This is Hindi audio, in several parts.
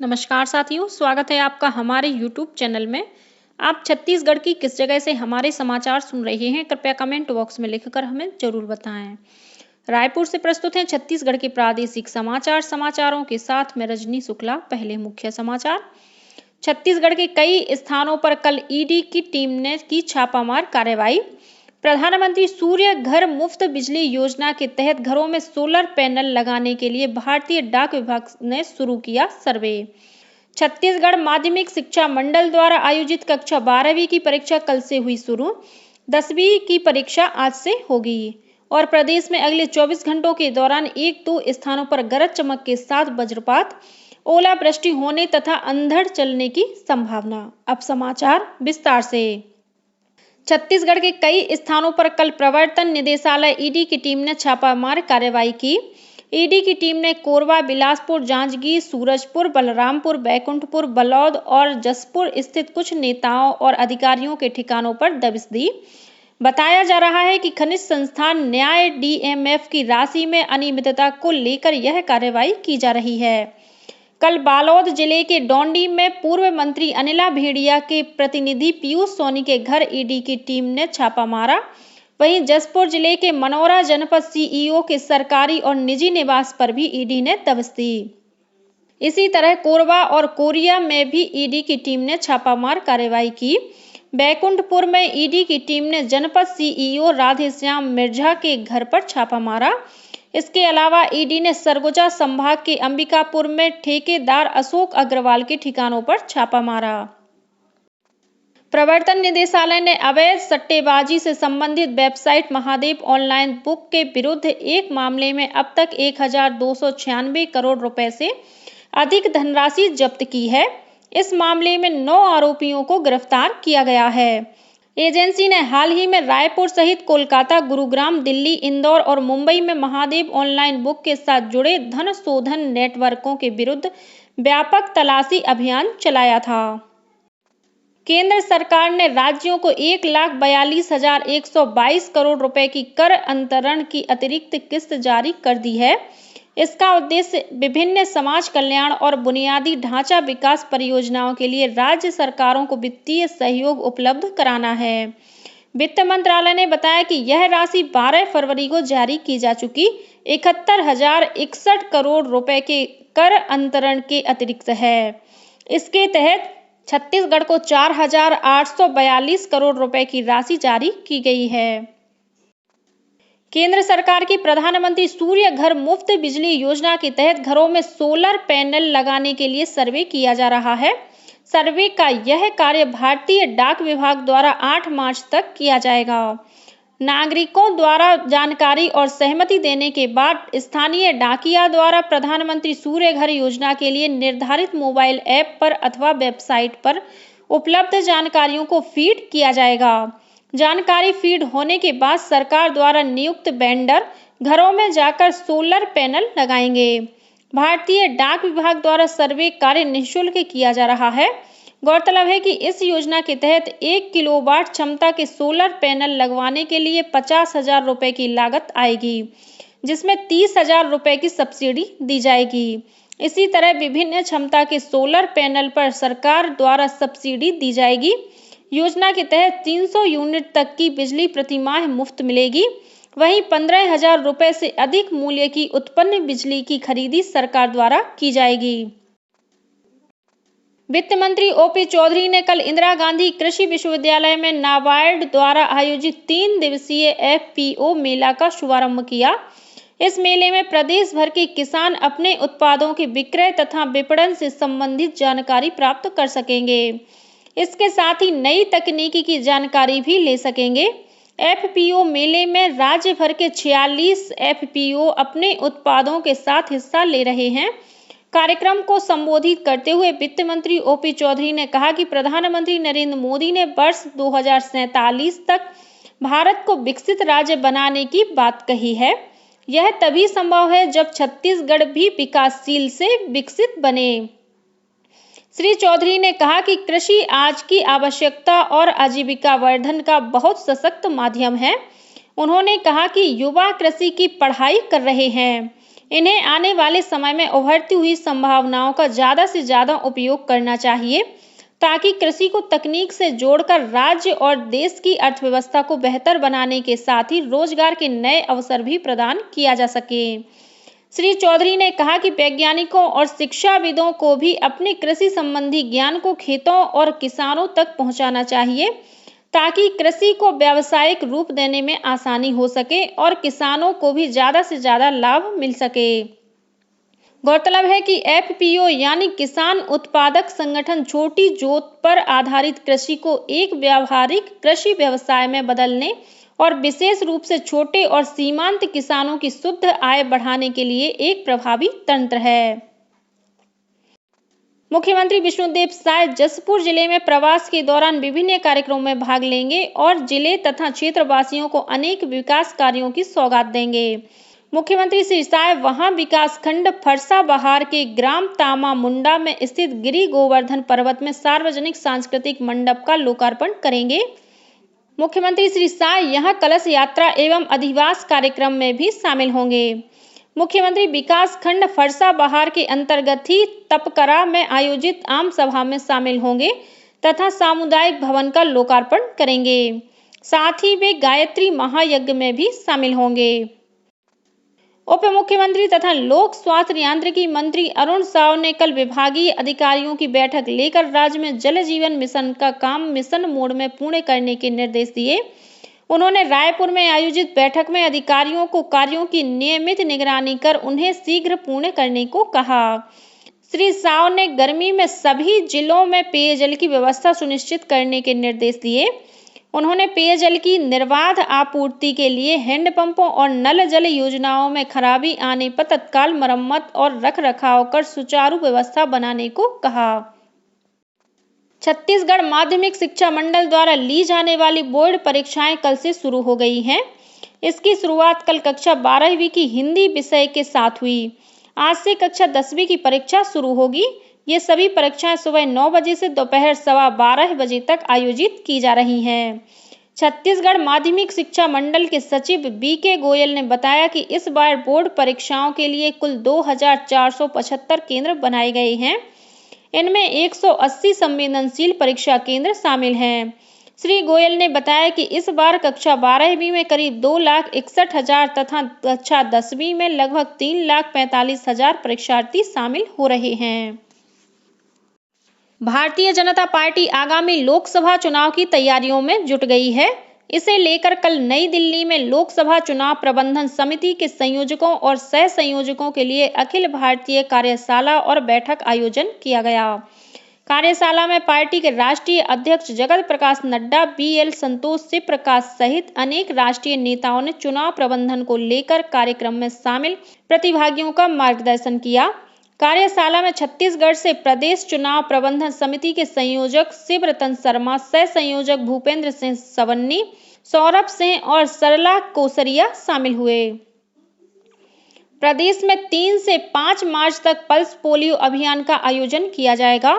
नमस्कार साथियों, स्वागत है आपका हमारे YouTube चैनल में। आप छत्तीसगढ़ की किस जगह से हमारे समाचार सुन रहे हैं, कृपया कमेंट बॉक्स में लिखकर हमें जरूर बताएं। रायपुर से प्रस्तुत हैं छत्तीसगढ़ के प्रादेशिक समाचार। समाचारों के साथ मैं रजनी शुक्ला। पहले मुख्य समाचार। छत्तीसगढ़ के कई स्थानों पर कल ईडी की टीम ने की छापामार कार्रवाई। प्रधानमंत्री सूर्य घर मुफ्त बिजली योजना के तहत घरों में सोलर पैनल लगाने के लिए भारतीय डाक विभाग ने शुरू किया सर्वे। छत्तीसगढ़ माध्यमिक शिक्षा मंडल द्वारा आयोजित कक्षा 12वीं की परीक्षा कल से हुई शुरू। 10वीं की परीक्षा आज से होगी। और प्रदेश में अगले 24 घंटों के दौरान 1-2 स्थानों पर गरज चमक के साथ वज्रपात, ओलावृष्टि होने तथा अंधड़ चलने की संभावना। अब समाचार विस्तार से। छत्तीसगढ़ के कई स्थानों पर कल प्रवर्तन निदेशालय ईडी की टीम ने छापामार कार्रवाई की। ईडी की टीम ने कोरबा, बिलासपुर, जांजगीर, सूरजपुर, बलरामपुर, बैकुंठपुर, बलौद और जसपुर स्थित कुछ नेताओं और अधिकारियों के ठिकानों पर दबिश दी। बताया जा रहा है कि खनिज संस्थान न्याय डीएमएफ की राशि में अनियमितता को लेकर यह कार्रवाई की जा रही है। कल बालोद जिले के डोंडी में पूर्व मंत्री अनिला भेड़िया के प्रतिनिधि पीयूष सोनी के घर ईडी की टीम ने छापा मारा। वहीं जसपुर जिले के मनोरा जनपद सीईओ के सरकारी और निजी निवास पर भी ईडी ने दबिश दी। इसी तरह कोरबा और कोरिया में भी ईडी की टीम ने छापामार कार्रवाई की। बैकुंठपुर में ईडी की टीम ने जनपद सीईओ राधेश्याम मिर्झा के घर पर छापा मारा। इसके अलावा ईडी ने सरगुजा संभाग के अंबिकापुर में ठेकेदार अशोक अग्रवाल के ठिकानों पर छापा मारा। प्रवर्तन निदेशालय ने अवैध सट्टेबाजी से संबंधित वेबसाइट महादेव ऑनलाइन बुक के विरुद्ध एक मामले में अब तक 1296 करोड़ रुपए से अधिक धनराशि जब्त की है। इस मामले में 9 आरोपियों को गिरफ्तार किया गया है। एजेंसी ने हाल ही में रायपुर सहित कोलकाता, गुरुग्राम, दिल्ली, इंदौर और मुंबई में महादेव ऑनलाइन बुक के साथ जुड़े धन शोधन नेटवर्कों के विरुद्ध व्यापक तलाशी अभियान चलाया था। केंद्र सरकार ने राज्यों को 1,42,122 करोड़ रुपए की कर अंतरण की अतिरिक्त किस्त जारी कर दी है। इसका उद्देश्य विभिन्न समाज कल्याण और बुनियादी ढांचा विकास परियोजनाओं के लिए राज्य सरकारों को वित्तीय सहयोग उपलब्ध कराना है। वित्त मंत्रालय ने बताया कि यह राशि 12 फरवरी को जारी की जा चुकी 71,061 करोड़ रुपए के कर अंतरण के अतिरिक्त है। इसके तहत छत्तीसगढ़ को 4,842 करोड़ रुपए की राशि जारी की गई है। केंद्र सरकार की प्रधानमंत्री सूर्य घर मुफ्त बिजली योजना के तहत घरों में सोलर पैनल लगाने के लिए सर्वे किया जा रहा है। सर्वे का यह कार्य भारतीय डाक विभाग द्वारा 8 मार्च तक किया जाएगा। नागरिकों द्वारा जानकारी और सहमति देने के बाद स्थानीय डाकिया द्वारा प्रधानमंत्री सूर्य घर योजना के लिए निर्धारित मोबाइल ऐप पर अथवा वेबसाइट पर उपलब्ध जानकारियों को फीड किया जाएगा। जानकारी फीड होने के बाद सरकार द्वारा नियुक्त वेंडर घरों में जाकर सोलर पैनल लगाएंगे। भारतीय डाक विभाग द्वारा सर्वे कार्य निःशुल्क किया जा रहा है। गौरतलब है कि इस योजना के तहत 1 किलोवाट क्षमता के सोलर पैनल लगवाने के लिए 50,000 रुपए की लागत आएगी, जिसमें 30,000 रुपए की सब्सिडी दी जाएगी। इसी तरह विभिन्न क्षमता के सोलर पैनल पर सरकार द्वारा सब्सिडी दी जाएगी। योजना के तहत 300 यूनिट तक की बिजली प्रतिमाह मुफ्त मिलेगी। वहीं 15,000 रुपए से अधिक मूल्य की उत्पन्न बिजली की खरीदी सरकार द्वारा की जाएगी। वित्त मंत्री ओपी चौधरी ने कल इंदिरा गांधी कृषि विश्वविद्यालय में नाबार्ड द्वारा आयोजित 3 दिवसीय एफपीओ मेला का शुभारंभ किया। इस मेले में प्रदेश भर के किसान अपने उत्पादों के विक्रय तथा विपणन से संबंधित जानकारी प्राप्त कर सकेंगे। इसके साथ ही नई तकनीकी की जानकारी भी ले सकेंगे। एफपीओ मेले में राज्य भर के 46 एफपीओ अपने उत्पादों के साथ हिस्सा ले रहे हैं। कार्यक्रम को संबोधित करते हुए वित्त मंत्री ओपी चौधरी ने कहा कि प्रधानमंत्री नरेंद्र मोदी ने वर्ष 2047 तक भारत को विकसित राज्य बनाने की बात कही है। यह तभी संभव है जब छत्तीसगढ़ भी विकासशील से विकसित बने। श्री चौधरी ने कहा कि कृषि आज की आवश्यकता और आजीविका वर्धन का बहुत सशक्त माध्यम है। उन्होंने कहा कि युवा कृषि की पढ़ाई कर रहे हैं। इन्हें आने वाले समय में उभरती हुई संभावनाओं का ज्यादा से ज्यादा उपयोग करना चाहिए, ताकि कृषि को तकनीक से जोड़कर राज्य और देश की अर्थव्यवस्था को बेहतर बनाने के साथ ही रोजगार के नए अवसर भी प्रदान किया जा सके। श्री चौधरी ने कहा कि वैज्ञानिकों और शिक्षाविदों को भी अपने कृषि संबंधी ज्ञान को खेतों और किसानों तक पहुंचाना चाहिए, ताकि कृषि को व्यावसायिक रूप देने में आसानी हो सके और किसानों को भी ज्यादा से ज्यादा लाभ मिल सके। गौरतलब है कि एफपीओ यानी किसान उत्पादक संगठन छोटी जोत पर आधारित कृषि को एक व्यावहारिक कृषि व्यवसाय में बदलने और विशेष रूप से छोटे और सीमांत किसानों की शुद्ध आय बढ़ाने के लिए एक प्रभावी तंत्र है। मुख्यमंत्री विष्णुदेव साय जसपुर जिले में प्रवास के दौरान विभिन्न कार्यक्रमों में भाग लेंगे और जिले तथा क्षेत्रवासियों को अनेक विकास कार्यों की सौगात देंगे। मुख्यमंत्री श्री साय वहां विकासखंड फरसा बहार के ग्राम तामा मुंडा में स्थित गिरि गोवर्धन पर्वत में सार्वजनिक सांस्कृतिक मंडप का लोकार्पण करेंगे। मुख्यमंत्री श्री साय यहां कलश यात्रा एवं अधिवास कार्यक्रम में भी शामिल होंगे। मुख्यमंत्री विकास खंड फरसा बहार के अंतर्गत ही तपकरा में आयोजित आम सभा में शामिल होंगे तथा सामुदायिक भवन का लोकार्पण करेंगे। साथ ही वे गायत्री महायज्ञ में भी शामिल होंगे। उप मुख्यमंत्री तथा लोक स्वास्थ्य यांत्रिकी मंत्री अरुण साव ने कल विभागीय अधिकारियों की बैठक लेकर राज्य में जल जीवन मिशन का काम मिशन मोड में पूर्ण करने के निर्देश दिए। उन्होंने रायपुर में आयोजित बैठक में अधिकारियों को कार्यों की नियमित निगरानी कर उन्हें शीघ्र पूर्ण करने को कहा। श्री साव ने गर्मी में सभी जिलों में पेयजल की व्यवस्था सुनिश्चित करने के निर्देश दिए। उन्होंने पेयजल की निर्बाध आपूर्ति के लिए हैंडपंपों और नल जल योजनाओं में खराबी आने पर तत्काल मरम्मत और रखरखाव कर सुचारू व्यवस्था बनाने को कहा। छत्तीसगढ़ माध्यमिक शिक्षा मंडल द्वारा ली जाने वाली बोर्ड परीक्षाएं कल से शुरू हो गई हैं। इसकी शुरुआत कल कक्षा 12वीं की हिंदी विषय के साथ हुई। आज से कक्षा 10वीं की परीक्षा शुरू होगी। ये सभी परीक्षाएं सुबह 9 बजे से दोपहर 12:15 बजे तक आयोजित की जा रही हैं। छत्तीसगढ़ माध्यमिक शिक्षा मंडल के सचिव बीके गोयल ने बताया कि इस बार बोर्ड परीक्षाओं के लिए कुल 2475 केंद्र बनाए गए हैं। इनमें 180 संवेदनशील परीक्षा केंद्र शामिल हैं। श्री गोयल ने बताया कि इस बार कक्षा 12वीं में करीब 2,61,000 तथा कक्षा 10वीं में लगभग 3,45,000 परीक्षार्थी शामिल हो रहे हैं। भारतीय जनता पार्टी आगामी लोकसभा चुनाव की तैयारियों में जुट गई है। इसे लेकर कल नई दिल्ली में लोकसभा चुनाव प्रबंधन समिति के संयोजकों और सह संयोजकों के लिए अखिल भारतीय कार्यशाला और बैठक आयोजन किया गया। कार्यशाला में पार्टी के राष्ट्रीय अध्यक्ष जगत प्रकाश नड्डा, BL संतोष, शिव प्रकाश सहित अनेक राष्ट्रीय नेताओं ने चुनाव प्रबंधन को लेकर कार्यक्रम में शामिल प्रतिभागियों का मार्गदर्शन किया। कार्यशाला में छत्तीसगढ़ से प्रदेश चुनाव प्रबंधन समिति के संयोजक शिवरतन शर्मा, सह संयोजक भूपेंद्र सिंह सवन्नी, सौरभ सिंह और सरला कोसरिया शामिल हुए। प्रदेश में 3 से 5 मार्च तक पल्स पोलियो अभियान का आयोजन किया जाएगा।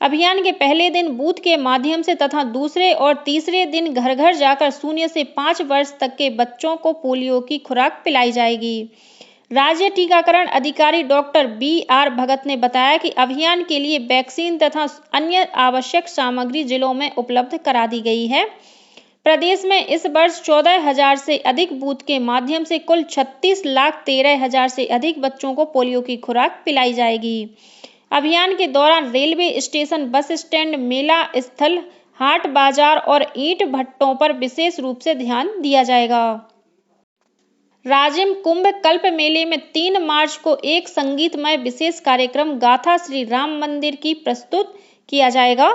अभियान के पहले दिन बूथ के माध्यम से तथा दूसरे और तीसरे दिन घर घर जाकर 0 से 5 वर्ष तक के बच्चों को पोलियो की खुराक पिलाई जाएगी। राज्य टीकाकरण अधिकारी डॉक्टर BR भगत ने बताया कि अभियान के लिए वैक्सीन तथा अन्य आवश्यक सामग्री जिलों में उपलब्ध करा दी गई है। प्रदेश में इस वर्ष 14,000 से अधिक बूथ के माध्यम से कुल 36,13,000 से अधिक बच्चों को पोलियो की खुराक पिलाई जाएगी। अभियान के दौरान रेलवे स्टेशन, बस स्टैंड, मेला स्थल, हाट बाजार और ईंट भट्टों पर विशेष रूप से ध्यान दिया जाएगा। राजिम कुंभ कल्प मेले में 3 मार्च को एक संगीतमय विशेष कार्यक्रम गाथा श्री राम मंदिर की प्रस्तुत किया जाएगा।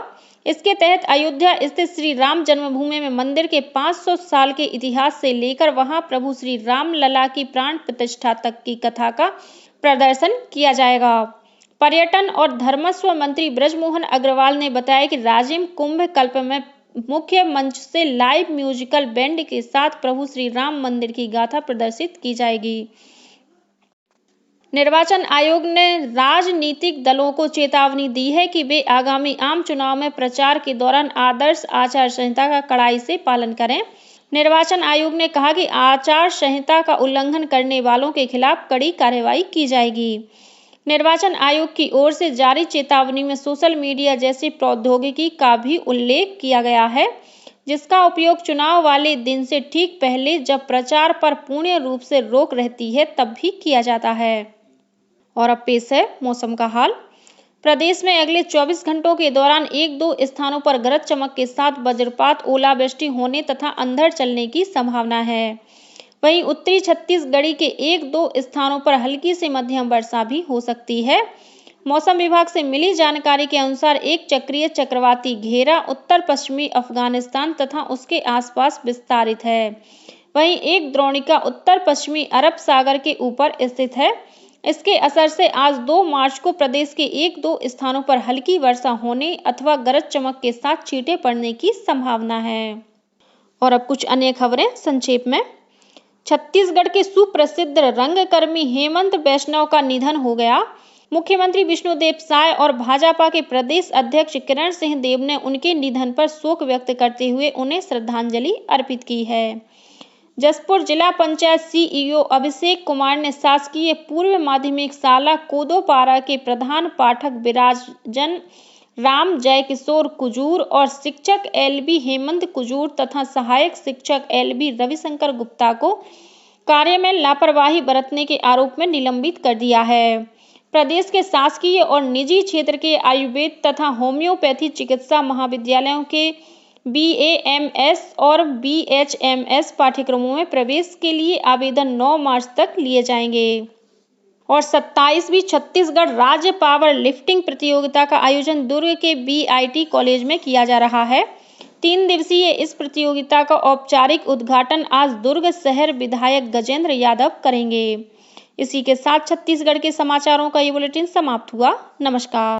इसके तहत अयोध्या स्थित श्री राम जन्मभूमि में मंदिर के 500 साल के इतिहास से लेकर वहां प्रभु श्री राम लला की प्राण प्रतिष्ठा तक की कथा का प्रदर्शन किया जाएगा। पर्यटन और धर्मस्व मंत्री ब्रजमोहन अग्रवाल ने बताया कि राजिम कुंभ कल्प में मुख्य मंच से लाइव म्यूजिकल बैंड के साथ प्रभु श्री राम मंदिर की गाथा प्रदर्शित की जाएगी। निर्वाचन आयोग ने राजनीतिक दलों को चेतावनी दी है कि वे आगामी आम चुनाव में प्रचार के दौरान आदर्श आचार संहिता का कड़ाई से पालन करें निर्वाचन आयोग ने कहा कि आचार संहिता का उल्लंघन करने वालों के खिलाफ कड़ी कार्रवाई की जाएगी। निर्वाचन आयोग की ओर से जारी चेतावनी में सोशल मीडिया जैसी प्रौद्योगिकी का भी उल्लेख किया गया है, जिसका उपयोग चुनाव वाले दिन से ठीक पहले, जब प्रचार पर पूर्ण रूप से रोक रहती है, तब भी किया जाता है। और अब पेश है मौसम का हाल। प्रदेश में अगले 24 घंटों के दौरान 1-2 स्थानों पर गरज चमक के साथ वज्रपात, ओलावृष्टि होने तथा अंधड़ चलने की संभावना है। वहीं उत्तरी छत्तीसगढ़ के 1-2 स्थानों पर हल्की से मध्यम वर्षा भी हो सकती है। मौसम विभाग से मिली जानकारी के अनुसार एक चक्रीय चक्रवाती घेरा उत्तर पश्चिमी अफगानिस्तान तथा उसके आसपास विस्तारित है। वहीं एक द्रोणिका उत्तर पश्चिमी अरब सागर के ऊपर स्थित है। इसके असर से आज 2 मार्च को प्रदेश के 1-2 स्थानों पर हल्की वर्षा होने अथवा गरज चमक के साथ छींटे पड़ने की संभावना है। और अब कुछ अन्य खबरें संक्षेप में। छत्तीसगढ़ के सुप्रसिद्ध रंगकर्मी हेमंत वैष्णव का निधन हो गया। मुख्यमंत्री विष्णुदेव साय और भाजपा के प्रदेश अध्यक्ष किरण सिंह देव ने उनके निधन पर शोक व्यक्त करते हुए उन्हें श्रद्धांजलि अर्पित की है। जसपुर जिला पंचायत सीईओ अभिषेक कुमार ने शासकीय पूर्व माध्यमिक शाला कोदोपारा के प्रधान पाठक विराजन राम जयकिशोर कुजूर और शिक्षक एलबी हेमंत कुजूर तथा सहायक शिक्षक एलबी रविशंकर गुप्ता को कार्य में लापरवाही बरतने के आरोप में निलंबित कर दिया है। प्रदेश के शासकीय और निजी क्षेत्र के आयुर्वेद तथा होम्योपैथी चिकित्सा महाविद्यालयों के BAMS और BHMS पाठ्यक्रमों में प्रवेश के लिए आवेदन 9 मार्च तक लिए जाएंगे। और 27वीं छत्तीसगढ़ राज्य पावर लिफ्टिंग प्रतियोगिता का आयोजन दुर्ग के BIT कॉलेज में किया जा रहा है। 3 दिवसीय इस प्रतियोगिता का औपचारिक उद्घाटन आज दुर्ग शहर विधायक गजेंद्र यादव करेंगे। इसी के साथ छत्तीसगढ़ के समाचारों का ये बुलेटिन समाप्त हुआ। नमस्कार।